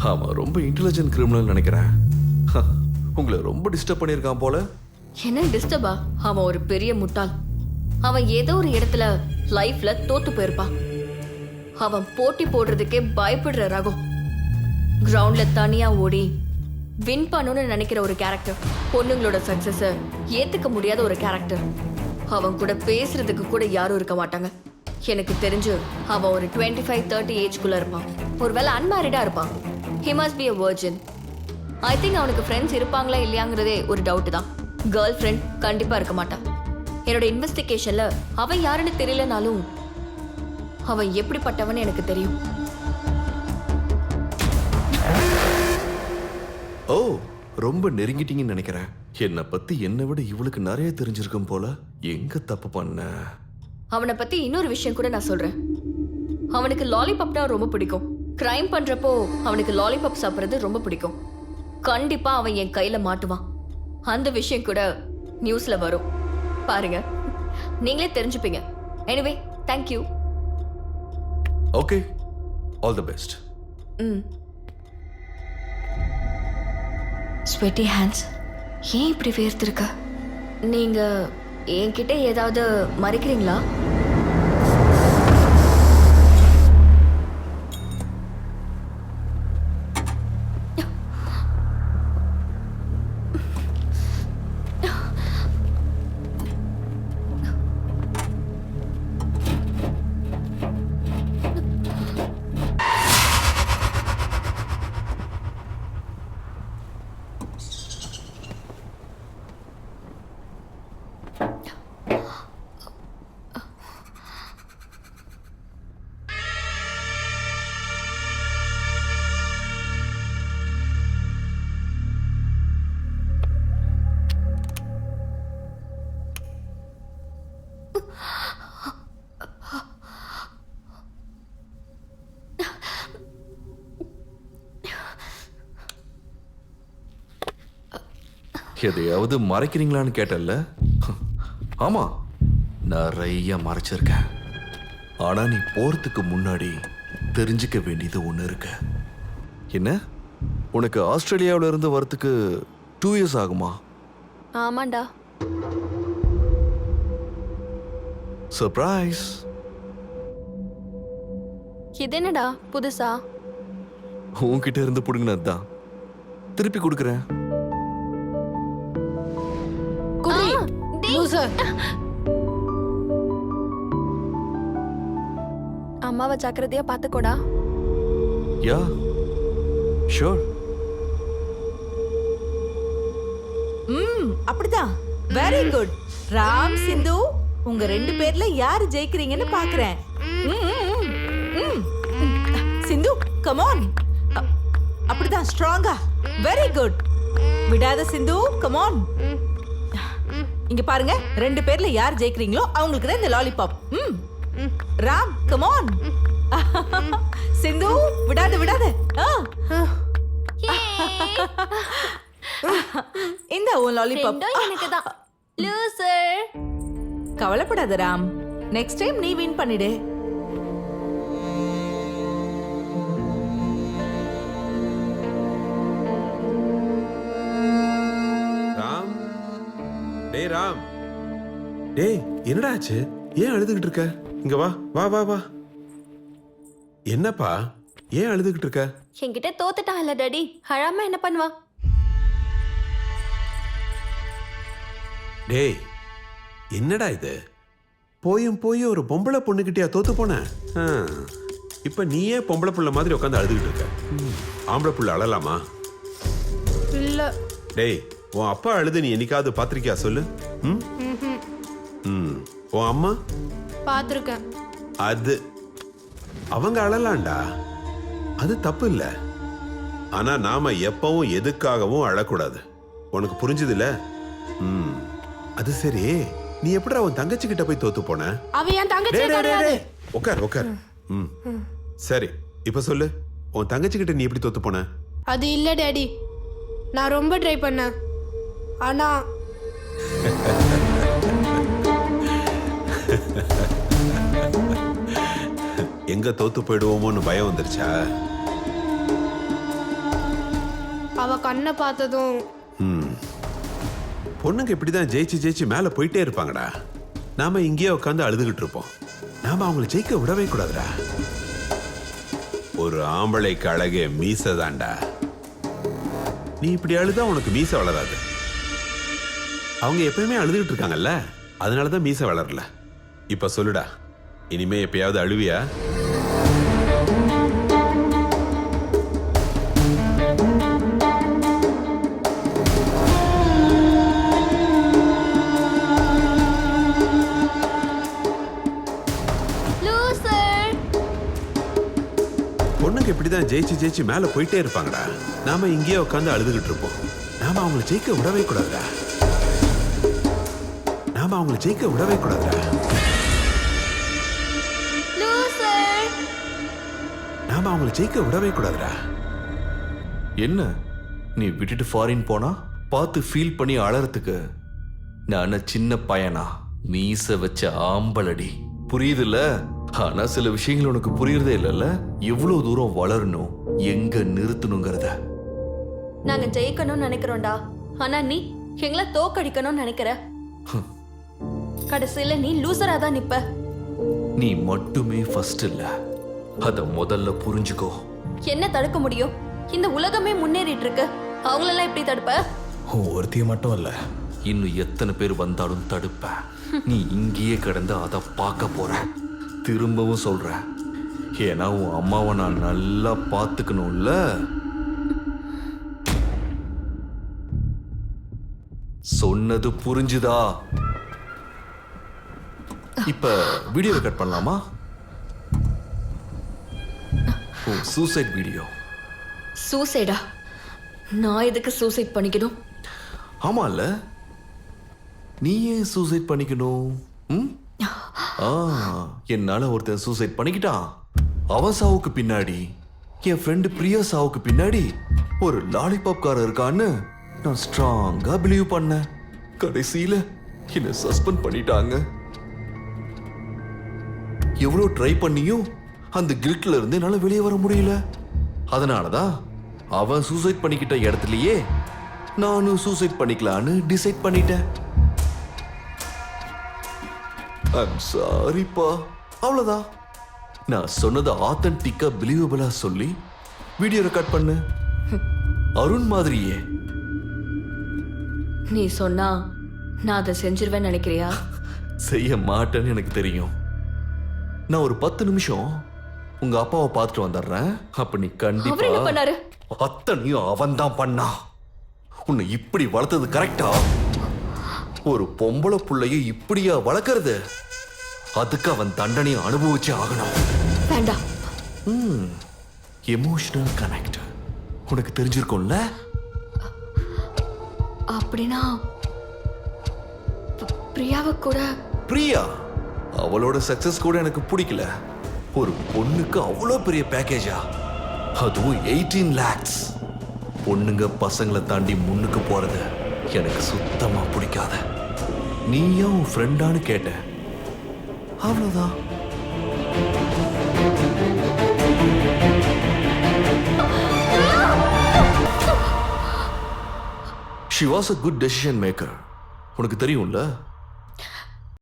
அவன் ரொம்ப intelligent criminal நினைக்கிறேன். உங்களை ரொம்ப டிஸ்டர்ப் பண்ணியிருக்கான் போல. என்ன டிஸ்டர்பா? அவன் ஒரு பெரிய முட்டாள். அவன் ஏதோ ஒரு இடத்துல லைஃப்ல தோத்து போயிருப்பான். அவன் போட்டி போடுறதுக்கே பயப்படுற ரகம். கிரவுண்ட்ல தனியா ஓடி வின் பண்ணணும்னு நினைக்கிற ஒரு கேரக்டர். பொண்ணுங்களோட சக்சஸ ஏத்துக்க முடியாத ஒரு கேரக்டர். அவன் கூட பேசுறதுக்கு கூட யாரும் இருக்க மாட்டாங்க. எனக்கு தெரிஞ்சு அவன் ஒரு 25-30 ஏஜ்குள்ள இருப்பான். ஒருவேளை அன்மேரிடா இருப்பான். He must be a virgin. I think அவனுக்கு ஃப்ரெண்ட்ஸ் இருப்பாங்களா இல்லையாங்கிறதே ஒரு டவுட் தான். கேர்ள் ஃப்ரெண்ட் கண்டிப்பா இருக்க மாட்டான். என்னோட இன்வெஸ்டிகேஷன்ல அவன் யாருன்னு தெரியலனாலும் அவன் எப்படிப்பட்டவன்னு எனக்கு தெரியும். ஓ, ரொம்ப நெருங்கிட்டீங்கன்னு நினைக்கிறேன். என்னை பத்தி என்னை விட இவளுக்கு நிறைய தெரிஞ்சிருக்கும் போல. எங்க தப்பு பண்ண? அவனை பத்தி இன்னொரு விஷயம் கூட நான் சொல்றேன். அவனுக்கு லாலிபாப்னா ரொம்ப பிடிக்கும். கிரைம் பண்றப்போ அவனுக்கு லாலிபாப் சாப்பிட்றது ரொம்ப பிடிக்கும். கண்டிப்பா அவன் என் கையில மாட்டுவான். அந்த விஷயம் கூட நியூஸ்ல வரும். பாருங்க, நீங்களே தெரிஞ்சுப்பீங்க. Anyway, thank you. Okay, all the best. Sweaty hands, ஏன் இப்படி வேர்த்திருக்க? நீங்க என்கிட்ட ஏதாவது மறைக்கிறீங்களா? எதையாவது மறைக்கிறீங்களான்னு கேட்டல்ல? ஆமா, நிறைய மறைச்சிருக்கேன். ஆனா நீ போறதுக்கு முன்னாடி தெரிஞ்சுக்க வேண்டியது ஒண்ணு இருக்கு. என்ன? உனக்கு ஆஸ்திரேலியாவில இருந்து வரத்துக்கு 2 years ஆகுமா? ஆமாண்டா. சர்ப்ரைஸ். இது என்னடா புதுசா? உன்கிட்ட இருந்து புடுங்கினது தான். திருப்பி கொடுக்குறேன். அம்மாவை ஜாக்கிரதையா பாத்துக்கோடா. Yeah, sure. அப்படிதான். Very good. ராம், சிந்து, உங்க 2 பேர்ல யாரு ஜெயிக்கிறீங்கன்னு பாக்குறேன். Sindhu, come on. அப்படிதான், ஸ்ட்ராங்கா. Very good. விடாத சிந்து, கம் ஆன். இங்க பாருங்க, 2 பேர்ல யார் ஜெயிக்கிறீங்களோ அவங்களுக்கு தான் இந்த lollipop. Ram, come on. Sindhu, விடாத விடாத. இந்த உன் லாலிபாப் எனக்கு தான். லூசர். கவலைப்படாத ராம், நெக்ஸ்ட் டைம் நீ வின் பண்ணிடு. ராம், டேய் ராம், டேய் என்னடா ஆச்சு? ஏன் அழுதுகிட்டு இருக்க? இங்க வா வா வா வா. என்னப்பா, ஏன் அழுதுகிட்டு இருக்க? என்கிட்ட தோத்துட்டான் இல்ல டாடி, அழாம என்ன பண்ணுவா? டேய் என்னடா இது? போயும் போய் ஒரு பொம்பளை பொண்ணுகிட்டயா தோத்து போன? இப்ப நீயே பொம்பளை புள்ள மாதிரி உட்காந்து அழுதுகிட்டு இருக்க. ஆம்பளை புள்ள அழலாமா? இல்ல. டேய், உன் அப்பா அழுது நீ என்னைக்காவது பாத்திருக்கியா சொல்லு? உன் அம்மா? பாத்திருக்கேன். அது அவங்க அழலாண்டா, அது தப்பு இல்ல. ஆனா நாம எப்பவும் எதுக்காகவும் அழக்கூடாது. உனக்கு புரிஞ்சது இல்ல? அது சரி, நீ எப்படிடா உன் தங்கச்சி கிட்ட போய் தோத்து போன? அவ என் தங்கச்சி கிடையாது. உட்கார் உட்கார். சரி, இப்ப சொல்லு, உன் தங்கச்சி கிட்ட நீ எப்படி தோத்து போன? அது இல்ல டாடி, நான் ரொம்ப ட்ரை பண்ணேன். ஆனா எங்க தோத்து போயிடுவோமோன்னு பயம் வந்துருச்சா? அவ கண்ணை பார்த்ததும் பொண்ணுங்க இப்படிதான் ஜெயிச்சு ஜெயிச்சு மேல போயிட்டே இருப்பாங்கடா. நாம இங்கேயே உட்காந்து அழுதுகிட்டு இருப்போம். நாம அவங்கள ஜெயிக்க விடவே கூடாதுடா. ஒரு ஆம்பளைக்கு அழகே மீசை தான்டா. நீ இப்படி அழுதா உனக்கு மீசை வளராது. அவங்க எப்பயுமே அழுதுகிட்டு இருக்காங்கல்ல, அதனாலதான் மீசை வளரல. இப்ப சொல்லுடா, இனிமே எப்பயாவது அழுவியா? பொண்ணுங்க இப்படிதான் ஜெயிச்சு ஜெயிச்சு மேல போயிட்டே இருப்பாங்கடா. நாம இங்கேயே உட்காந்து அழுதுகிட்டு இருப்போம். நாம அவங்களை ஜெயிக்க விடவே கூடாதுடா. நாம அவங்களை ஜெயிக்க விடவே கூடாதுடா. நாம அவங்களை ஜெயிக்க விடவே கூடாதுடா. என்ன நீ விட்டுட்டு ஃபாரின் போனா பார்த்து ஃபீல் பண்ணி அழறதுக்கு நான் சின்ன பையனா? மீச வச்ச ஆம்பளடி, புரியுதுல்ல? ஆனா சில விஷயங்கள் உனக்கு புரியுறதே இல்லைல்ல. எவ்வளவு தூரம் வளரணும், எங்க நிறுத்தணுங்கிறத. நாங்க ஜெயிக்கணும்னு நினைக்கிறோம்டா, ஆனா நீ எங்களை தோக்கடிக்கணும்னு நினைக்கிற. கடைசியில நீ லூசரா தான் நிப்ப. நீ மட்டுமே ஃபர்ஸ்ட் இல்ல, அத முதல்ல புரிஞ்சுக்கோ. என்ன தடுக்க முடியும்? இந்த உலகமே முன்னேறிட்டு இருக்கு, அவங்களெல்லாம் எப்படி தடுப்ப? ஒருத்திய மட்டும் இல்ல, இன்னும் எத்தனை பேர் வந்தாலும் தடுப்ப. நீ இங்கேயே கிடந்து அதை பார்க்க போற. திரும்பவும் சொல்ற, ஏன்னா உன் அம்மாவை நான் நல்லா பார்த்துக்கணும்ல. சொன்னது புரிஞ்சுதா? இப்ப வீடியோ ரெக்கார்ட் பண்ணலாமா? Suicide video. சூசைடா? நான் எதுக்கு சூசைட் பண்ணிக்கணும்? ஆமால, நீ ஏன் சூசைட் பண்ணிக்கணும்? என்னால ஒருத்தன் சூசைட் பண்ணிக்கிட்டான். அவன் சாவுக்கு பின்னாடி, என் ஃப்ரெண்டு பிரியா சாவுக்கு பின்னாடி ஒரு லாலிபாப் காரர் இருக்கான்னு நான் ஸ்ட்ராங்கா பிலீவ் பண்ணேன். கடைசியில என்ன சஸ்பெண்ட் பண்ணிட்டாங்க. எவ்வளோ ட்ரை பண்ணியும் அந்த கில்ட்ல இருந்து என்னால வெளியே வர முடியல. அதனாலதான் அவன் சூசைட் பண்ணிக்கிட்ட இடத்துலயே நானும் சூசைட் பண்ணிக்கலான்னு டிசைட் பண்ணிட்டேன். ஐம் சாரிப்பா, அவ்வளவுதான். நான் சொன்னதை ஆத்தன்டிக்கா பிலீவபிளா சொல்லி வீடியோ ரெக்கார்ட் பண்ணு, அருண் மாதிரியே. நீ சொன்னா நான் அதை செஞ்சிருவேன்னு நினைக்கிறியா? செய்ய மாட்டேன்னு எனக்கு தெரியும். நான் ஒரு 10 நிமிஷம் உங்க அப்பாவை பார்த்துட்டு வந்துடுறேன். அப்ப நீ அவர் என்ன கண்டிப்பா. பண்ணாரு? அத்தனையும் அவன் தான் பண்ணா. உன்னை இப்படி வளர்த்தது கரெக்டா? ஒரு பொம்பளை புள்ளைய இப்படியா வளர்க்கறது? அதுக்கு அவன் தண்டனையை அனுபவிச்சு ஆகணும். வேண்டாம். எமோஷனல் கனெக்ட் உனக்கு தெரிஞ்சிருக்கும்ல? அப்படின்னா பிரியாவை கூட. பிரியா அவளோட சக்சஸ் கூட எனக்கு பிடிக்கல. ஒரு பொண்ணுக்கு அவ்வளோ பெரிய பேக்கேஜா, அதுவும் 18 lakhs. பொண்ணுங்க பசங்களை தாண்டி முன்னுக்கு போறது எனக்கு சுத்தமா பிடிக்காத. நீயா உன் ஃப்ரெண்டான்னு கேட்ட, அவ்வளவுதான். She was a good decision maker. உனக்கு தெரியும்ல?